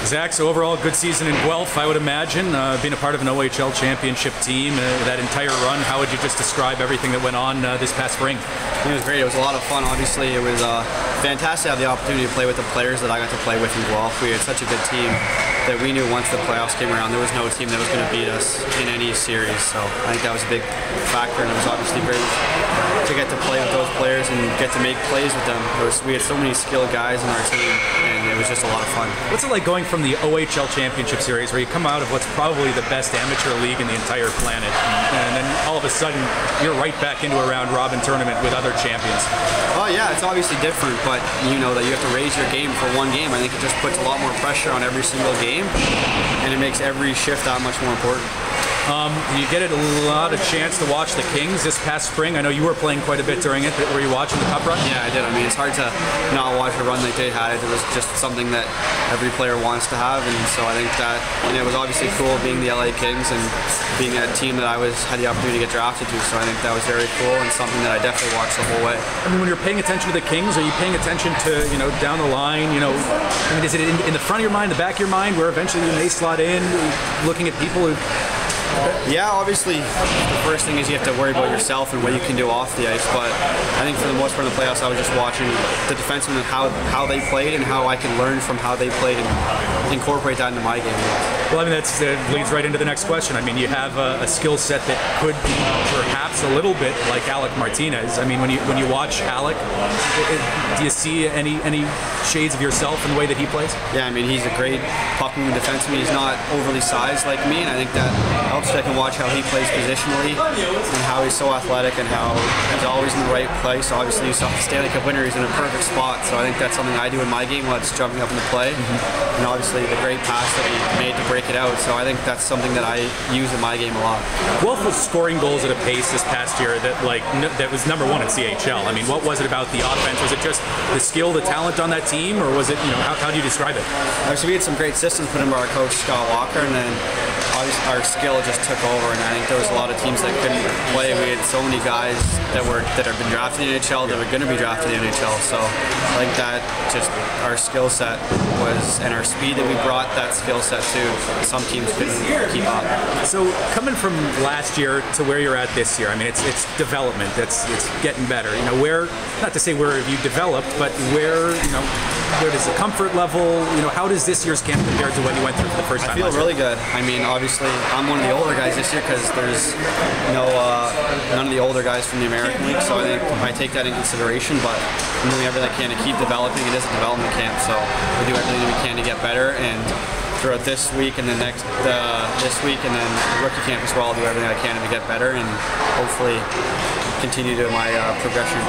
Zach, so overall, good season in Guelph, I would imagine. Being a part of an OHL championship team, that entire run, how would you just describe everything that went on this past spring? It was great. It was a lot of fun. Obviously, it was fantastic to have the opportunity to play with the players that I got to play with in Guelph. We had such a good team that we knew once the playoffs came around, there was no team that was going to beat us in any series. So I think that was a big factor, and it was obviously great to get to play with those players and get to make plays with them. We had so many skilled guys on our team, and it was just a lot of fun. What's it like going from the OHL Championship Series, where you come out of what's probably the best amateur league in the entire planet, and then all of a sudden you're right back into a round-robin tournament with other champions? Oh yeah, it's obviously different, but you know that you have to raise your game for one game. I think it just puts a lot more pressure on every single game, and it makes every shift that much more important. You get a lot of chance to watch the Kings this past spring. I know you were playing quite a bit during it. Were you watching the Cup run? Yeah, I did. I mean, it's hard to not watch a run like they had. It was just something that every player wants to have, and so I think that it was obviously cool being the LA Kings and being a team that I had the opportunity to get drafted to. So I think that was very cool and something that I definitely watched the whole way. I mean, when you're paying attention to the Kings, are you paying attention to down the line? I mean, is it in the front of your mind, the back of your mind, where eventually you may slot in, looking at people who? Yeah, obviously the first thing is you have to worry about yourself and what you can do off the ice, but I think for the most part in the playoffs I was just watching the defensemen and how they played and how I can learn from how they played and incorporate that into my game. Well, I mean, that leads right into the next question. I mean, you have a skill set that could be perhaps a little bit like Alec Martinez. I mean, when you watch Alec, do you see any shades of yourself in the way that he plays? Yeah, I mean, he's a great puck-moving defenseman. He's not overly sized like me, and I think that helps. I can watch how he plays positionally and how he's so athletic and how he's always in the right place. Obviously, you saw the Stanley Cup winner, he's in a perfect spot, so I think that's something I do in my game when it's jumping up into play. And obviously the great pass that he made to break it out, so I think that's something that I use in my game a lot. Guelph was scoring goals at a pace this past year that was #1 in CHL. I mean, what was it about the offense? Was it just the skill, the talent on that team, or was it, how do you describe it? Actually, we had some great systems put in by our coach, Scott Walker, and then obviously our skill just took over, and I think there was a lot of teams that couldn't play. We had so many guys that have been drafted in the NHL that were going to be drafted in the NHL, so I think that just our skill set and our speed that we brought that skill set to, some teams couldn't keep up. So coming from last year to where you're at this year, I mean, it's development. It's getting better. Where, not to say where have you developed, but where does the comfort level? How does this year's camp compare to what you went through for the first time? I feel really good. I mean, obviously, I'm one of the older guys this year because there's none of the older guys from the American League, so I think I take that in consideration. But I'm doing everything I can to keep developing. It is a development camp, so we do everything we can to get better. And throughout this week and this week and then rookie camp as well, I'll do everything I can to get better and hopefully continue to my progression.